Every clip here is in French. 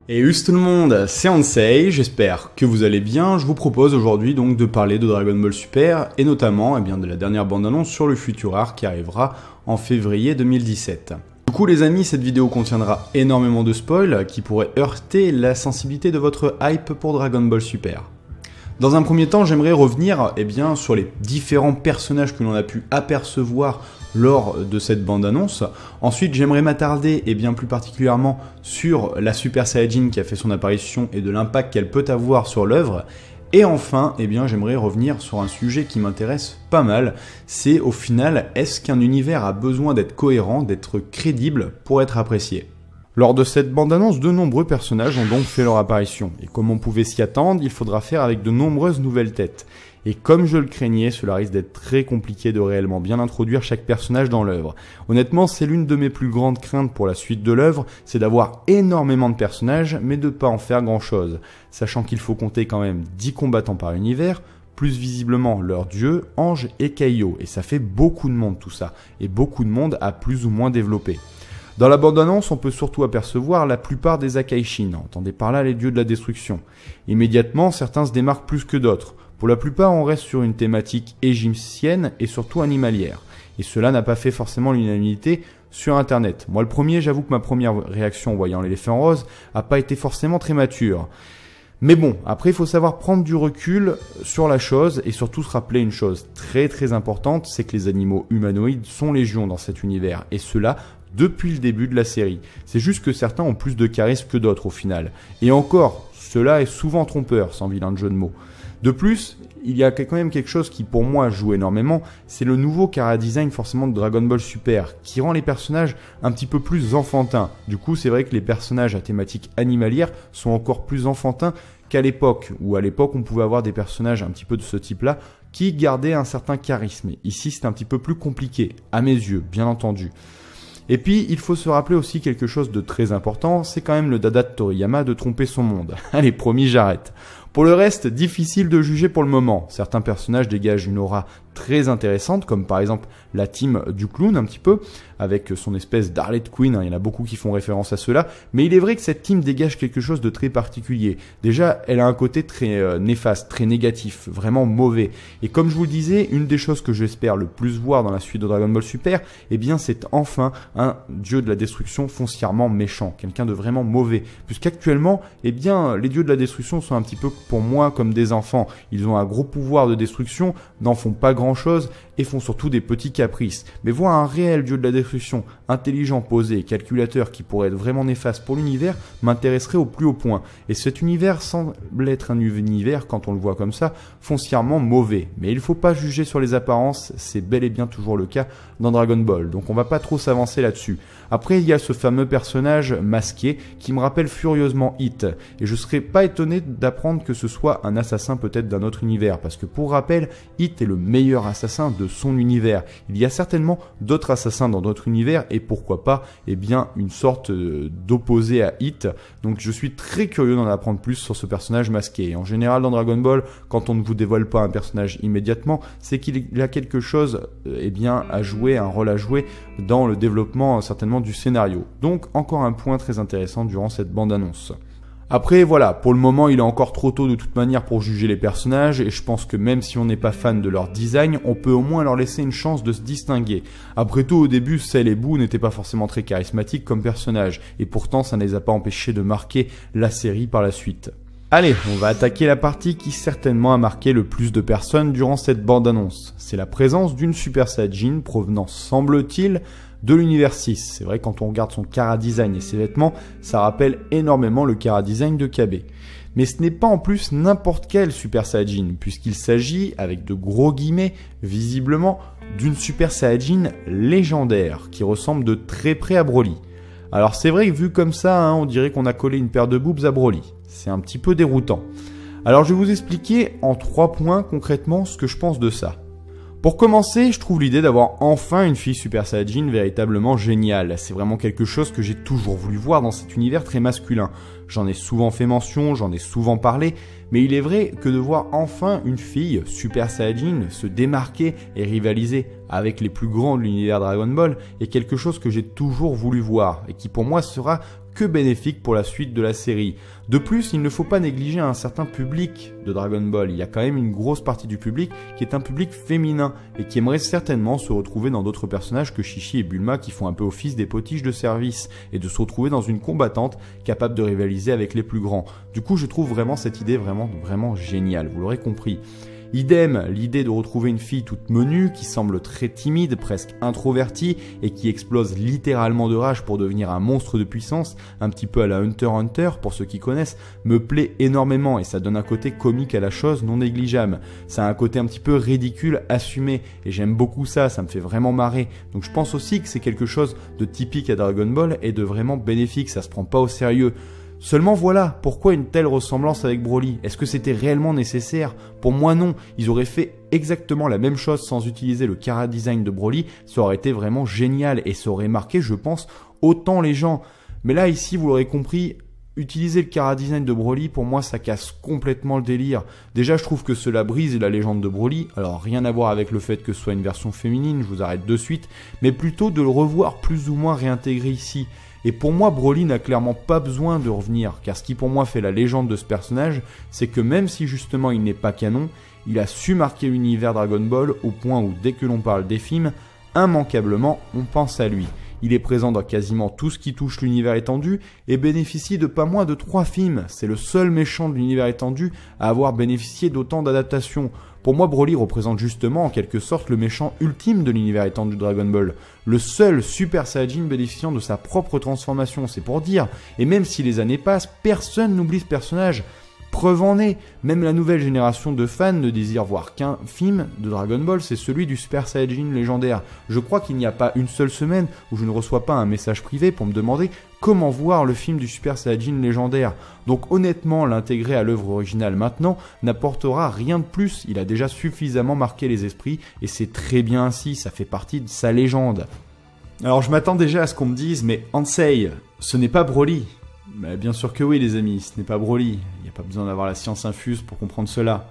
Et tout le monde, c'est Ansei, j'espère que vous allez bien. Je vous propose aujourd'hui donc de parler de Dragon Ball Super et notamment de la dernière bande-annonce sur le futur arc qui arrivera en février 2017. Du coup les amis, cette vidéo contiendra énormément de spoils qui pourraient heurter la sensibilité de votre hype pour Dragon Ball Super. Dans un premier temps, j'aimerais revenir sur les différents personnages que l'on a pu apercevoir lors de cette bande-annonce. Ensuite, j'aimerais m'attarder plus particulièrement sur la Super Saiyajin qui a fait son apparition et de l'impact qu'elle peut avoir sur l'œuvre. Et enfin, j'aimerais revenir sur un sujet qui m'intéresse pas mal. C'est au final, est-ce qu'un univers a besoin d'être cohérent, d'être crédible pour être apprécié ? Lors de cette bande-annonce, de nombreux personnages ont donc fait leur apparition. Et comme on pouvait s'y attendre, il faudra faire avec de nombreuses nouvelles têtes. Et comme je le craignais, cela risque d'être très compliqué de réellement bien introduire chaque personnage dans l'œuvre. Honnêtement, c'est l'une de mes plus grandes craintes pour la suite de l'œuvre, c'est d'avoir énormément de personnages, mais de pas en faire grand-chose. Sachant qu'il faut compter quand même 10 combattants par univers, plus visiblement leurs dieux, anges et Kaio. Et ça fait beaucoup de monde tout ça, et beaucoup de monde à plus ou moins développé. Dans la bande-annonce, on peut surtout apercevoir la plupart des Akaishin, entendez par là les dieux de la destruction. Immédiatement, certains se démarquent plus que d'autres. Pour la plupart, on reste sur une thématique égyptienne et surtout animalière. Et cela n'a pas fait forcément l'unanimité sur internet. Moi le premier, j'avoue que ma première réaction en voyant l'éléphant rose a pas été forcément très mature. Mais bon, après il faut savoir prendre du recul sur la chose et surtout se rappeler une chose très importante, c'est que les animaux humanoïdes sont légion dans cet univers. Et cela depuis le début de la série. C'est juste que certains ont plus de charisme que d'autres au final. Et encore, cela est souvent trompeur, sans vilain de jeu de mots. De plus, il y a quand même quelque chose qui pour moi joue énormément, c'est le nouveau chara-design forcément de Dragon Ball Super, qui rend les personnages un petit peu plus enfantins. Du coup, c'est vrai que les personnages à thématique animalière sont encore plus enfantins qu'à l'époque, où à l'époque on pouvait avoir des personnages un petit peu de ce type-là, qui gardaient un certain charisme. Ici, c'est un petit peu plus compliqué, à mes yeux, bien entendu. Et puis, il faut se rappeler aussi quelque chose de très important, c'est quand même le dada de Toriyama de tromper son monde. Allez, promis, j'arrête. Pour le reste, difficile de juger pour le moment. Certains personnages dégagent une aura très intéressante, comme par exemple la team du clown un petit peu, avec son espèce d'Harley Quinn, il y en a beaucoup qui font référence à cela, mais il est vrai que cette team dégage quelque chose de très particulier. Déjà, elle a un côté très néfaste, très négatif, vraiment mauvais. Et comme je vous le disais, une des choses que j'espère le plus voir dans la suite de Dragon Ball Super, c'est enfin un dieu de la destruction foncièrement méchant, quelqu'un de vraiment mauvais. Puisqu'actuellement, les dieux de la destruction sont un petit peu pour moi comme des enfants. Ils ont un gros pouvoir de destruction, n'en font pas grand-chose et font surtout des petits caprices. Mais voir un réel dieu de la destruction, intelligent, posé, calculateur qui pourrait être vraiment néfaste pour l'univers m'intéresserait au plus haut point. Et cet univers semble être un univers, quand on le voit comme ça, foncièrement mauvais. Mais il ne faut pas juger sur les apparences, c'est bel et bien toujours le cas dans Dragon Ball. Donc on va pas trop s'avancer là-dessus. Après, il y a ce fameux personnage masqué qui me rappelle furieusement Hit. Et je serais pas étonné d'apprendre que ce soit un assassin peut-être d'un autre univers. Parce que pour rappel, Hit est le meilleur assassin de son univers. Il y a certainement d'autres assassins dans d'autres univers et pourquoi pas, une sorte d'opposé à Hit. Donc je suis très curieux d'en apprendre plus sur ce personnage masqué. Et en général dans Dragon Ball, quand on ne vous dévoile pas un personnage immédiatement, c'est qu'il a quelque chose à jouer, un rôle à jouer dans le développement certainement du scénario. Donc encore un point très intéressant durant cette bande-annonce. Après voilà, pour le moment il est encore trop tôt de toute manière pour juger les personnages et je pense que même si on n'est pas fan de leur design, on peut au moins leur laisser une chance de se distinguer. Après tout au début, Cell et Boo n'étaient pas forcément très charismatiques comme personnages et pourtant ça ne les a pas empêchés de marquer la série par la suite. Allez, on va attaquer la partie qui certainement a marqué le plus de personnes durant cette bande-annonce. C'est la présence d'une Super Saiyajin provenant, semble-t-il, de l'univers 6. C'est vrai, quand on regarde son chara-design et ses vêtements, ça rappelle énormément le chara-design de KB. Mais ce n'est pas en plus n'importe quel Super Saiyajin, puisqu'il s'agit, avec de gros guillemets, visiblement, d'une Super Saiyajin légendaire, qui ressemble de très près à Broly. Alors c'est vrai que vu comme ça, on dirait qu'on a collé une paire de boobs à Broly. C'est un petit peu déroutant. Alors je vais vous expliquer en 3 points concrètement ce que je pense de ça. Pour commencer, je trouve l'idée d'avoir enfin une fille Super Saiyajin véritablement géniale. C'est vraiment quelque chose que j'ai toujours voulu voir dans cet univers très masculin. J'en ai souvent fait mention, j'en ai souvent parlé, mais il est vrai que de voir enfin une fille Super Saiyajin se démarquer et rivaliser avec les plus grands de l'univers Dragon Ball est quelque chose que j'ai toujours voulu voir et qui pour moi sera que bénéfique pour la suite de la série. De plus, il ne faut pas négliger un certain public de Dragon Ball. Il y a quand même une grosse partie du public qui est un public féminin et qui aimerait certainement se retrouver dans d'autres personnages que Chi-Chi et Bulma qui font un peu office des potiches de service et de se retrouver dans une combattante capable de rivaliser avec les plus grands. Du coup, je trouve vraiment cette idée vraiment géniale, vous l'aurez compris. Idem, l'idée de retrouver une fille toute menue, qui semble très timide, presque introvertie, et qui explose littéralement de rage pour devenir un monstre de puissance, un petit peu à la Hunter x Hunter, pour ceux qui connaissent, me plaît énormément, et ça donne un côté comique à la chose non négligeable. Ça a un côté un petit peu ridicule, assumé, et j'aime beaucoup ça, ça me fait vraiment marrer. Donc je pense aussi que c'est quelque chose de typique à Dragon Ball, et de vraiment bénéfique, ça se prend pas au sérieux. Seulement voilà, pourquoi une telle ressemblance avec Broly? Est-ce que c'était réellement nécessaire? Pour moi non, ils auraient fait exactement la même chose sans utiliser le chara design de Broly, ça aurait été vraiment génial et ça aurait marqué, je pense, autant les gens. Mais là ici, vous l'aurez compris, utiliser le chara design de Broly, pour moi ça casse complètement le délire. Déjà je trouve que cela brise la légende de Broly, alors rien à voir avec le fait que ce soit une version féminine, je vous arrête de suite, mais plutôt de le revoir plus ou moins réintégré ici. Et pour moi, Broly n'a clairement pas besoin de revenir, car ce qui pour moi fait la légende de ce personnage, c'est que même si justement il n'est pas canon, il a su marquer l'univers Dragon Ball au point où dès que l'on parle des films, immanquablement on pense à lui. Il est présent dans quasiment tout ce qui touche l'univers étendu et bénéficie de pas moins de 3 films. C'est le seul méchant de l'univers étendu à avoir bénéficié d'autant d'adaptations. Pour moi, Broly représente justement en quelque sorte le méchant ultime de l'univers étendu de Dragon Ball. Le seul Super Saiyajin bénéficiant de sa propre transformation, c'est pour dire. Et même si les années passent, personne n'oublie ce personnage. Preuve en est, même la nouvelle génération de fans ne désire voir qu'un film de Dragon Ball, c'est celui du Super Saiyajin légendaire. Je crois qu'il n'y a pas une seule semaine où je ne reçois pas un message privé pour me demander comment voir le film du Super Saiyajin légendaire. Donc honnêtement, l'intégrer à l'œuvre originale maintenant n'apportera rien de plus, il a déjà suffisamment marqué les esprits et c'est très bien ainsi, ça fait partie de sa légende. Alors je m'attends déjà à ce qu'on me dise, mais Ansei, ce n'est pas Broly. Mais bien sûr que oui les amis, ce n'est pas Broly, il n'y a pas besoin d'avoir la science infuse pour comprendre cela.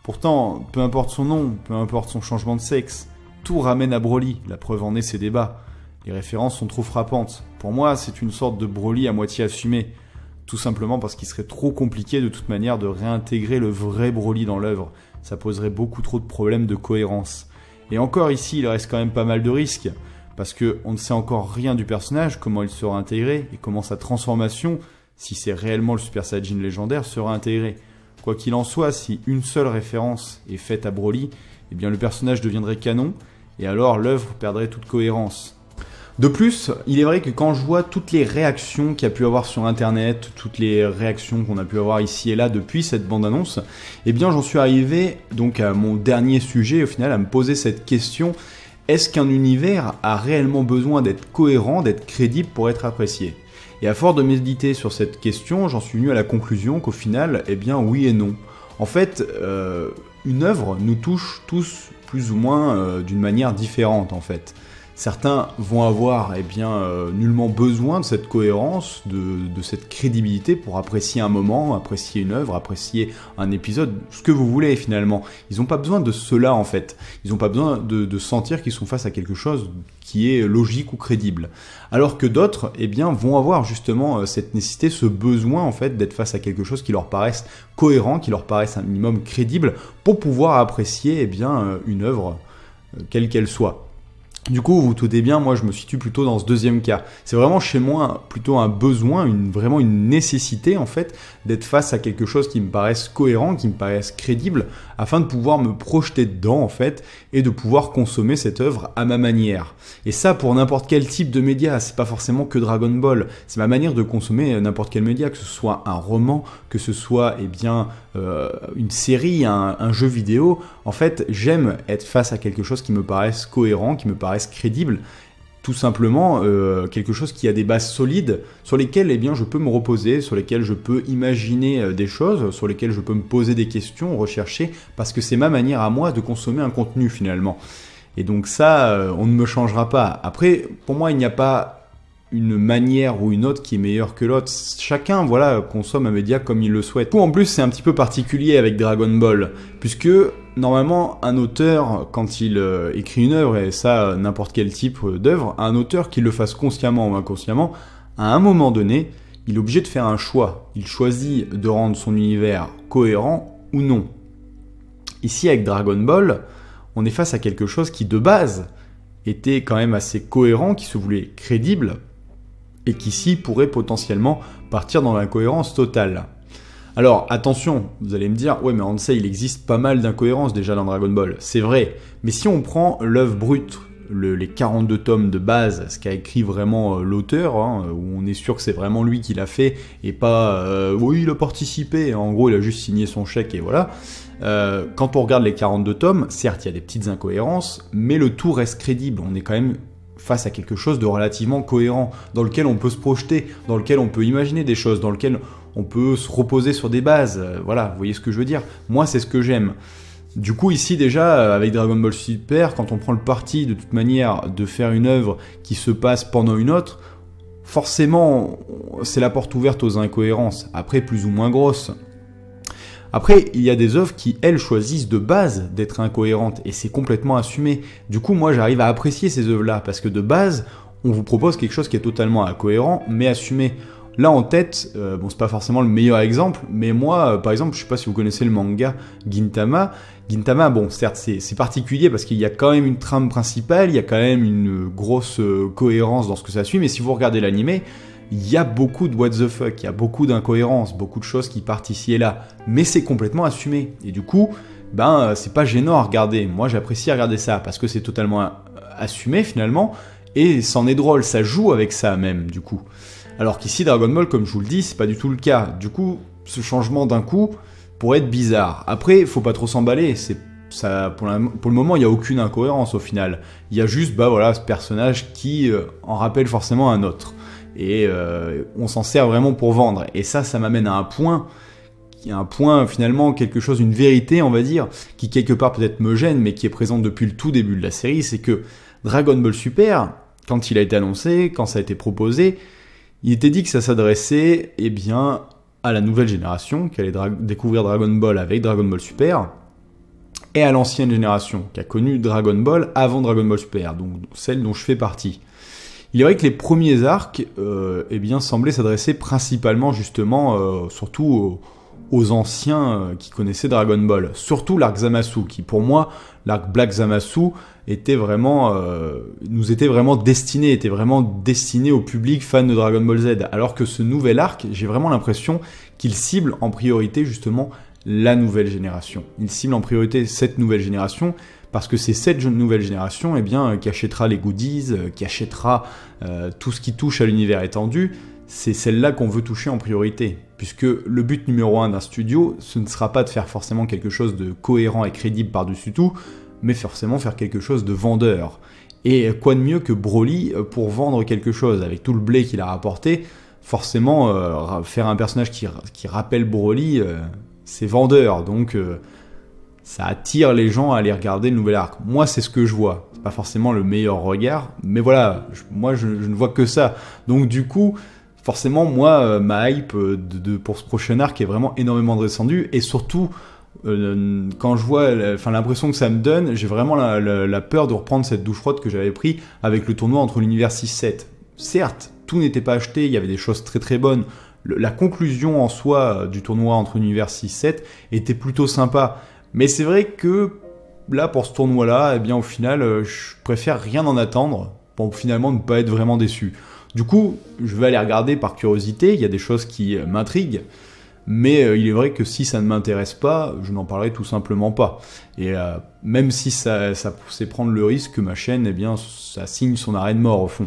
Pourtant, peu importe son nom, peu importe son changement de sexe, tout ramène à Broly, la preuve en est ces débats. Les références sont trop frappantes. Pour moi, c'est une sorte de Broly à moitié assumé. Tout simplement parce qu'il serait trop compliqué de toute manière de réintégrer le vrai Broly dans l'œuvre. Ça poserait beaucoup trop de problèmes de cohérence. Et encore ici, il reste quand même pas mal de risques. Parce qu'on ne sait encore rien du personnage, comment il sera intégré, et comment sa transformation, si c'est réellement le Super Saiyajin légendaire, sera intégrée. Quoi qu'il en soit, si une seule référence est faite à Broly, eh bien le personnage deviendrait canon, et alors l'œuvre perdrait toute cohérence. De plus, il est vrai que quand je vois toutes les réactions qu'il y a pu avoir sur internet, toutes les réactions qu'on a pu avoir ici et là depuis cette bande-annonce, eh bien j'en suis arrivé donc à mon dernier sujet, au final, à me poser cette question. Est-ce qu'un univers a réellement besoin d'être cohérent, d'être crédible pour être apprécié? Et à force de méditer sur cette question, j'en suis venu à la conclusion qu'au final, eh bien oui et non. En fait, une œuvre nous touche tous plus ou moins d'une manière différente en fait. Certains vont avoir nullement besoin de cette cohérence, de cette crédibilité pour apprécier un moment, apprécier une œuvre, apprécier un épisode, ce que vous voulez finalement. Ils n'ont pas besoin de cela en fait. Ils n'ont pas besoin de sentir qu'ils sont face à quelque chose qui est logique ou crédible. Alors que d'autres vont avoir justement cette nécessité, ce besoin en fait d'être face à quelque chose qui leur paraisse cohérent, qui leur paraisse un minimum crédible pour pouvoir apprécier une œuvre quelle qu'elle soit. Du coup, vous doutez bien, moi je me situe plutôt dans ce deuxième cas. C'est vraiment chez moi plutôt un besoin, vraiment une nécessité en fait, d'être face à quelque chose qui me paraisse cohérent, qui me paraisse crédible, afin de pouvoir me projeter dedans en fait, et de pouvoir consommer cette œuvre à ma manière. Et ça pour n'importe quel type de média, c'est pas forcément que Dragon Ball, c'est ma manière de consommer n'importe quel média, que ce soit un roman, que ce soit une série, un jeu vidéo. En fait, j'aime être face à quelque chose qui me paraisse cohérent, qui me paraisse crédible, tout simplement quelque chose qui a des bases solides sur lesquelles je peux me reposer, sur lesquelles je peux imaginer des choses, sur lesquelles je peux me poser des questions, rechercher, parce que c'est ma manière à moi de consommer un contenu finalement. Et donc ça, on ne me changera pas. Après, pour moi, il n'y a pas une manière ou une autre qui est meilleure que l'autre. Chacun, consomme un média comme il le souhaite. En plus, c'est un petit peu particulier avec Dragon Ball, puisque normalement, un auteur, quand il écrit une œuvre, et ça, n'importe quel type d'œuvre, un auteur, qu'il le fasse consciemment ou inconsciemment, à un moment donné, il est obligé de faire un choix. Il choisit de rendre son univers cohérent ou non. Ici, avec Dragon Ball, on est face à quelque chose qui, de base, était quand même assez cohérent, qui se voulait crédible, et qui, ici, pourrait potentiellement partir dans l'incohérence totale. Alors, attention, vous allez me dire, ouais, mais on sait, il existe pas mal d'incohérences déjà dans Dragon Ball. C'est vrai, mais si on prend l'œuvre brute, les 42 tomes de base, ce qu'a écrit vraiment l'auteur, où on est sûr que c'est vraiment lui qui l'a fait, et pas oui, il a participé, en gros il a juste signé son chèque et voilà. Quand on regarde les 42 tomes, certes il y a des petites incohérences, mais le tout reste crédible, on est quand même face à quelque chose de relativement cohérent, dans lequel on peut se projeter, dans lequel on peut imaginer des choses, dans lequel on peut se reposer sur des bases, voilà, vous voyez ce que je veux dire. Moi c'est ce que j'aime. Du coup, ici déjà, avec Dragon Ball Super, quand on prend le parti de toute manière de faire une œuvre qui se passe pendant une autre, forcément, c'est la porte ouverte aux incohérences, après plus ou moins grosses. Après, il y a des œuvres qui, elles, choisissent de base d'être incohérentes, et c'est complètement assumé. Du coup, moi, j'arrive à apprécier ces œuvres-là, parce que de base, on vous propose quelque chose qui est totalement incohérent, mais assumé. Là en tête, bon c'est pas forcément le meilleur exemple, mais moi par exemple, je sais pas si vous connaissez le manga Gintama. Gintama, bon certes c'est particulier parce qu'il y a quand même une trame principale, il y a quand même une grosse cohérence dans ce que ça suit, mais si vous regardez l'animé, il y a beaucoup de what the fuck, il y a beaucoup d'incohérences, beaucoup de choses qui partent ici et là, mais c'est complètement assumé. Et du coup, ben c'est pas gênant à regarder. Moi j'apprécie à regarder ça parce que c'est totalement assumé finalement, et c'en est drôle, ça joue avec ça même du coup. Alors qu'ici, Dragon Ball, comme je vous le dis, c'est pas du tout le cas. Du coup, ce changement d'un coup pourrait être bizarre. Après, faut pas trop s'emballer. Ça, pour le moment, il n'y a aucune incohérence au final. Il y a juste, bah voilà, ce personnage qui en rappelle forcément un autre. Et on s'en sert vraiment pour vendre. Et ça m'amène à un point, finalement, quelque chose, une vérité, on va dire, qui quelque part peut-être me gêne, mais qui est présente depuis le tout début de la série, c'est que Dragon Ball Super, quand il a été annoncé, quand ça a été proposé, il était dit que ça s'adressait bien, à la nouvelle génération qui allait découvrir Dragon Ball avec Dragon Ball Super, et à l'ancienne génération qui a connu Dragon Ball avant Dragon Ball Super, donc celle dont je fais partie. Il est vrai que les premiers arcs semblaient s'adresser principalement justement, surtout aux anciens qui connaissaient Dragon Ball. Surtout l'arc Zamasu, qui pour moi, l'arc Black Zamasu, était vraiment destiné au public fan de Dragon Ball Z. Alors que ce nouvel arc, j'ai vraiment l'impression qu'il cible en priorité justement la nouvelle génération. Il cible en priorité cette nouvelle génération, parce que c'est cette nouvelle génération qui achètera les goodies, qui achètera tout ce qui touche à l'univers étendu. C'est celle-là qu'on veut toucher en priorité, puisque le but numéro 1 d'un studio, ce ne sera pas de faire forcément quelque chose de cohérent et crédible par-dessus tout, mais forcément faire quelque chose de vendeur. Et quoi de mieux que Broly pour vendre quelque chose, avec tout le blé qu'il a rapporté, forcément faire un personnage qui rappelle Broly, c'est vendeur, donc ça attire les gens à aller regarder le nouvel arc. Moi c'est ce que je vois, c'est pas forcément le meilleur regard, mais voilà, moi je ne vois que ça. Donc du coup, forcément moi ma hype pour ce prochain arc est vraiment énormément descendue, et surtout quand je vois l'impression que ça me donne, j'ai vraiment la peur de reprendre cette douche froide que j'avais pris avec le tournoi entre l'univers 6-7. Certes, tout n'était pas acheté, il y avait des choses très très bonnes. La conclusion en soi du tournoi entre l'univers 6-7 était plutôt sympa. Mais c'est vrai que là, pour ce tournoi-là, au final, je préfère rien en attendre pour finalement ne pas être vraiment déçu. Du coup, je vais aller regarder par curiosité, il y a des choses qui m'intriguent, mais il est vrai que si ça ne m'intéresse pas, je n'en parlerai tout simplement pas. Et même si ça poussait prendre le risque que ma chaîne, ça signe son arrêt de mort au fond.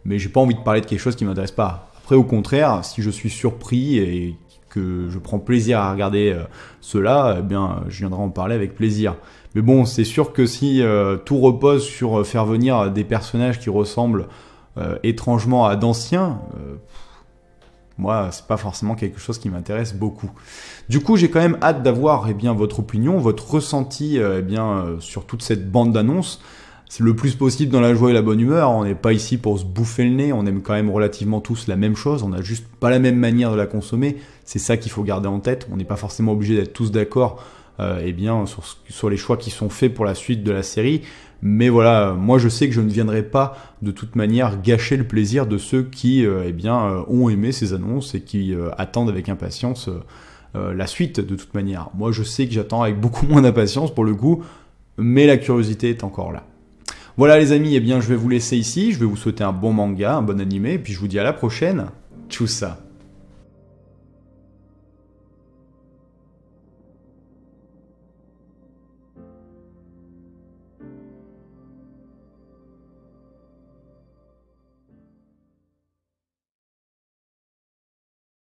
Mais j'ai pas envie de parler de quelque chose qui m'intéresse pas. Après, au contraire, si je suis surpris et que je prends plaisir à regarder cela, je viendrai en parler avec plaisir. Mais bon, c'est sûr que si tout repose sur faire venir des personnages qui ressemblent étrangement à d'anciens, moi, c'est pas forcément quelque chose qui m'intéresse beaucoup. Du coup, j'ai quand même hâte d'avoir votre opinion, votre ressenti sur toute cette bande d'annonces. C'est le plus possible dans la joie et la bonne humeur. On n'est pas ici pour se bouffer le nez. On aime quand même relativement tous la même chose. On n'a juste pas la même manière de la consommer. C'est ça qu'il faut garder en tête. On n'est pas forcément obligé d'être tous d'accord eh bien sur les choix qui sont faits pour la suite de la série. Mais voilà, moi je sais que je ne viendrai pas de toute manière gâcher le plaisir de ceux qui eh bien ont aimé ces annonces et qui attendent avec impatience la suite de toute manière. Moi je sais que j'attends avec beaucoup moins d'impatience pour le coup, mais la curiosité est encore là. Voilà les amis, eh bien je vais vous laisser ici, je vais vous souhaiter un bon manga, un bon animé, et puis je vous dis à la prochaine. Tchuss ça.